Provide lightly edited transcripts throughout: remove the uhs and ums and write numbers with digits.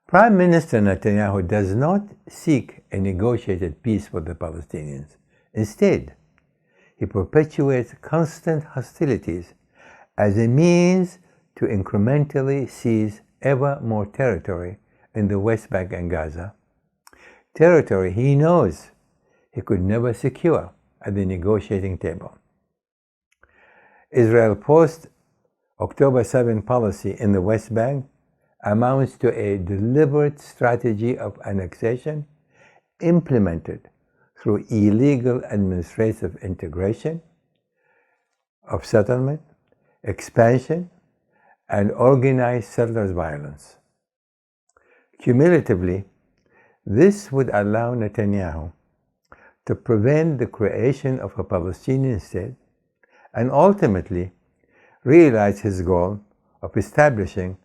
Prime Minister Netanyahu does not seek a negotiated peace for the Palestinians. Instead, he perpetuates constant hostilities as a means to incrementally seize ever more territory in the West Bank and Gaza, territory he knows he could never secure at the negotiating table. Israel's post-October 7 policy in the West Bank amounts to a deliberate strategy of annexation implemented through illegal administrative integration of settlement, expansion, and organized settlers' violence. Cumulatively, this would allow Netanyahu to prevent the creation of a Palestinian state and ultimately realize his goal of establishing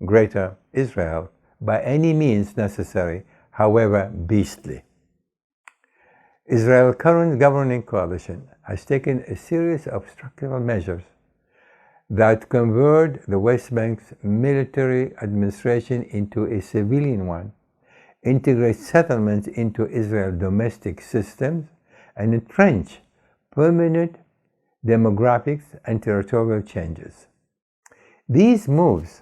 Greater Israel by any means necessary, however beastly. Israel's current governing coalition has taken a series of structural measures that convert the West Bank's military administration into a civilian one, integrate settlements into Israel's domestic systems, and entrench permanent demographics and territorial changes. These moves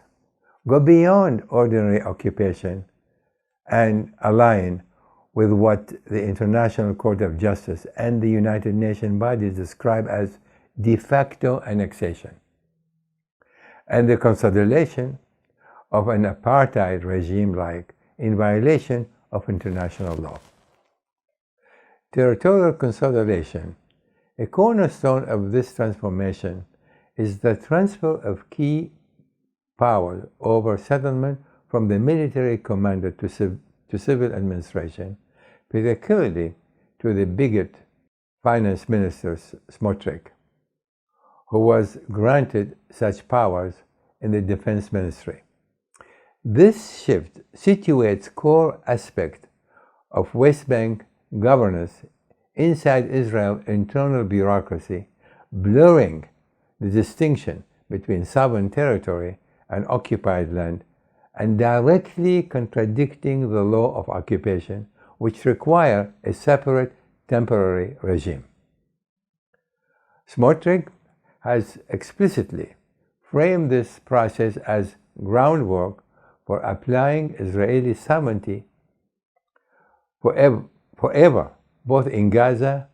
go beyond ordinary occupation and align with what the International Court of Justice and the United Nations bodies describe as de facto annexation and the consolidation of an apartheid regime in violation of international law. Territorial consolidation, a cornerstone of this transformation, is the transfer of key power over settlement from the military commander to civil administration, particularly to the bigot finance minister Smotrich, who was granted such powers in the defense ministry. This shift situates core aspects of West Bank governance inside Israel's internal bureaucracy, blurring the distinction between sovereign territory and occupied land, and directly contradicting the law of occupation, which require a separate temporary regime. Smotrich has explicitly framed this process as groundwork for applying Israeli sovereignty forever, both in Gaza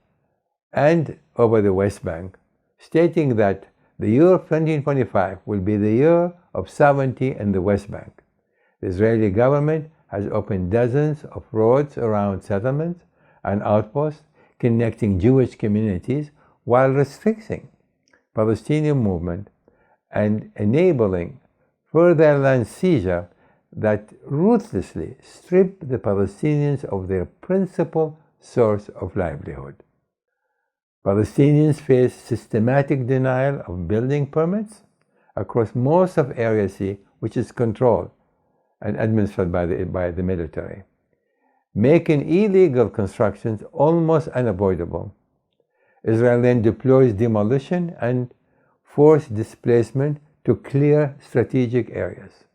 and over the West Bank, stating that the year 2025 will be the year of sovereignty in the West Bank. The Israeli government has opened dozens of roads around settlements and outposts connecting Jewish communities while restricting Palestinian movement and enabling further land seizure that ruthlessly strip the Palestinians of their principal source of livelihood. Palestinians face systematic denial of building permits across most of Area C, which is controlled and administered by the military, making illegal constructions almost unavoidable. Israel then deploys demolition and forced displacement to clear strategic areas.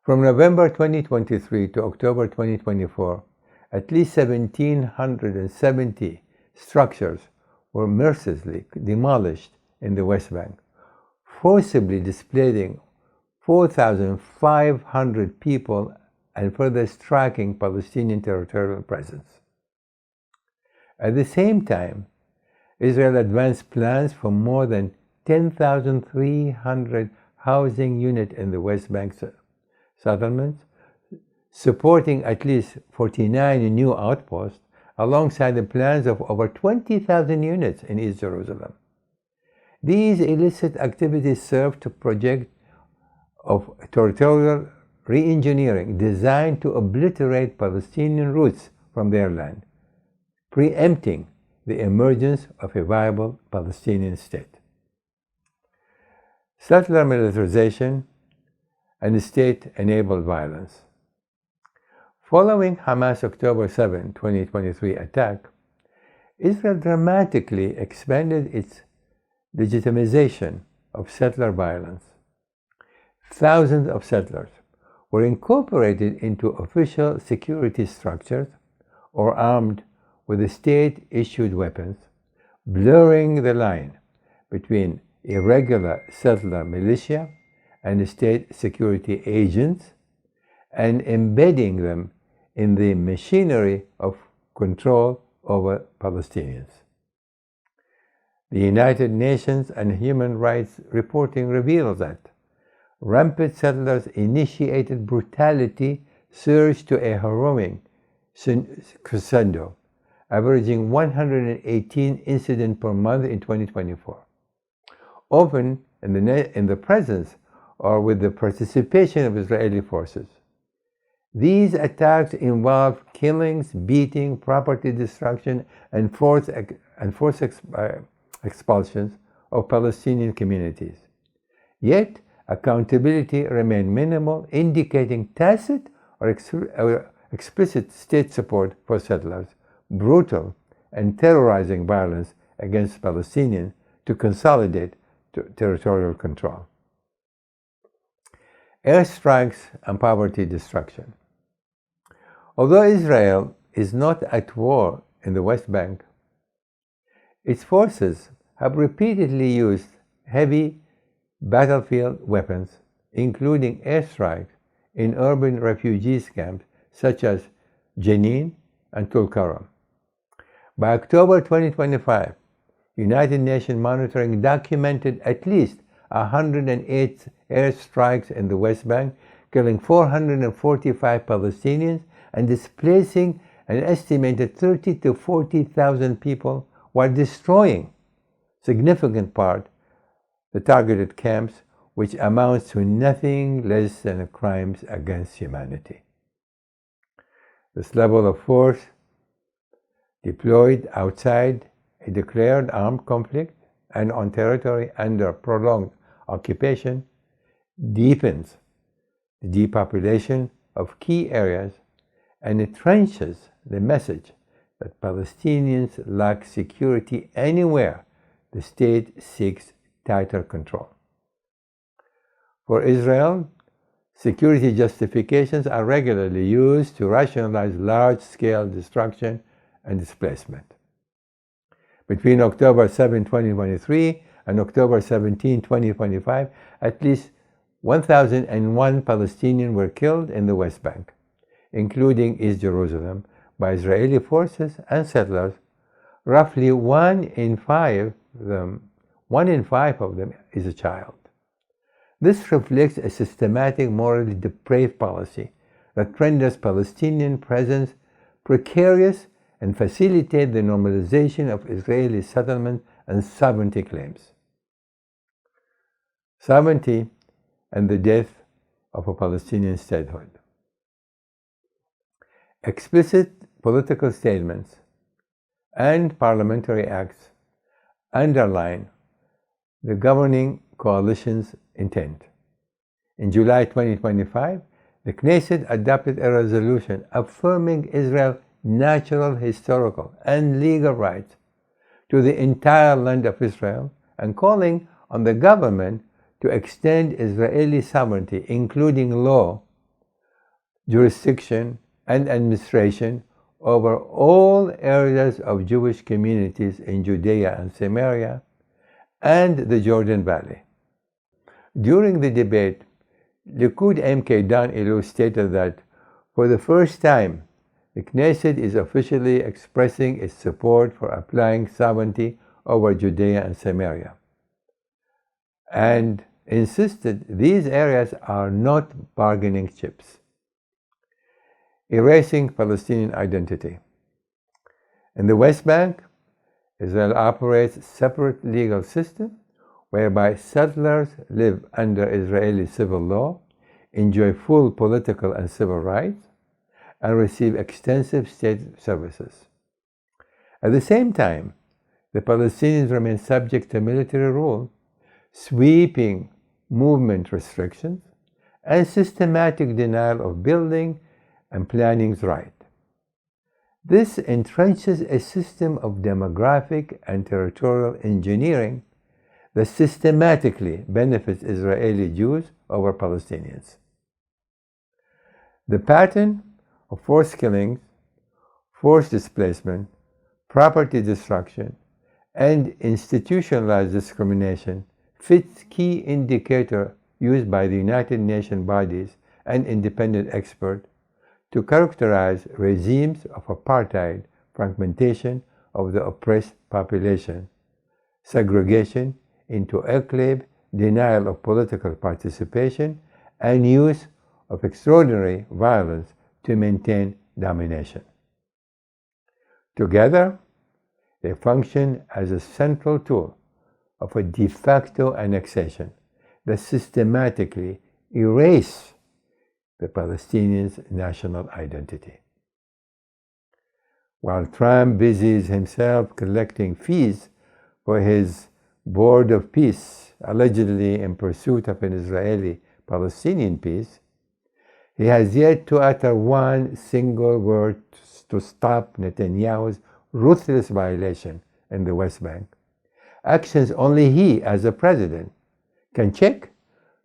From November 2023 to October 2024, at least 1,770 structures were mercilessly demolished in the West Bank, forcibly displacing 4,500 people and further striking Palestinian territorial presence. At the same time, Israel advanced plans for more than 10,300 housing units in the West Bank settlements, supporting at least 49 new outposts, alongside the plans of over 20,000 units in East Jerusalem. These illicit activities serve to project of territorial re-engineering designed to obliterate Palestinian roots from their land, preempting the emergence of a viable Palestinian state. Settler militarization and state-enabled violence. Following Hamas' October 7, 2023 attack, Israel dramatically expanded its legitimization of settler violence. Thousands of settlers were incorporated into official security structures or armed with state-issued weapons, blurring the line between irregular settler militia and state security agents and embedding them in the machinery of control over Palestinians. The United Nations and human rights reporting reveals that rampant settlers initiated brutality surged to a harrowing crescendo, averaging 118 incidents per month in 2024, often in the presence or with the participation of Israeli forces. These attacks involve killings, beating, property destruction, and forced expulsions of Palestinian communities. Yet, accountability remained minimal, indicating tacit or explicit state support for settlers, brutal and terrorizing violence against Palestinians to consolidate territorial control. Airstrikes and poverty destruction. Although Israel is not at war in the West Bank, its forces have repeatedly used heavy battlefield weapons, including airstrikes in urban refugee camps such as Jenin and Tulkarm. By October 2025, United Nations monitoring documented at least 108 airstrikes in the West Bank, killing 445 Palestinians and displacing an estimated 30,000 to 40,000 people, while destroying significant part the targeted camps, which amounts to nothing less than crimes against humanity. This level of force deployed outside a declared armed conflict and on territory under prolonged occupation deepens the depopulation of key areas and entrenches the message that Palestinians lack security anywhere the state seeks tighter control. For Israel, security justifications are regularly used to rationalize large-scale destruction and displacement. Between October 7, 2023 and October 17, 2025, at least 1,001 Palestinians were killed in the West Bank, including East Jerusalem, by Israeli forces and settlers. Roughly one in five of them is a child. This reflects a systematic, morally depraved policy that renders Palestinian presence precarious and facilitates the normalization of Israeli settlement and sovereignty claims. Sovereignty and the death of a Palestinian statehood. Explicit political statements and parliamentary acts underline the governing coalition's intent. In July 2025, the Knesset adopted a resolution affirming Israel's natural, historical, and legal rights to the entire land of Israel and calling on the government to extend Israeli sovereignty, including law, jurisdiction, and administration over all areas of Jewish communities in Judea and Samaria and the Jordan Valley. During the debate, Likud MK Dan Ilou stated that for the first time, the Knesset is officially expressing its support for applying sovereignty over Judea and Samaria, and insisted these areas are not bargaining chips. Erasing Palestinian identity. In the West Bank, Israel operates a separate legal system whereby settlers live under Israeli civil law, enjoy full political and civil rights, and receive extensive state services. At the same time, the Palestinians remain subject to military rule, sweeping movement restrictions, and systematic denial of building and planning's right. This entrenches a system of demographic and territorial engineering that systematically benefits Israeli Jews over Palestinians. The pattern of forced killings, forced displacement, property destruction, and institutionalized discrimination fits key indicator used by the United Nations bodies and independent experts to characterize regimes of apartheid, fragmentation of the oppressed population, segregation into enclave, denial of political participation, and use of extraordinary violence to maintain domination. Together, they function as a central tool of a de facto annexation that systematically erases the Palestinians' national identity. While Trump busies himself collecting fees for his Board of Peace, allegedly in pursuit of an Israeli-Palestinian peace, he has yet to utter one single word to stop Netanyahu's ruthless violation in the West Bank, actions only he, as a president, can check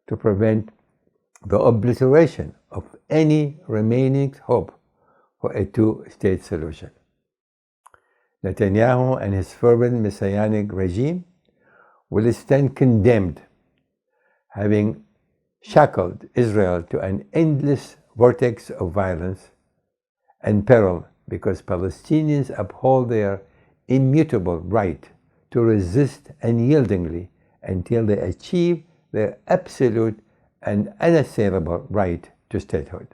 to prevent the obliteration of any remaining hope for a two-state solution. Netanyahu and his fervent messianic regime will stand condemned, having shackled Israel to an endless vortex of violence and peril because Palestinians uphold their immutable right to resist unyieldingly until they achieve their absolute and unassailable right to statehood.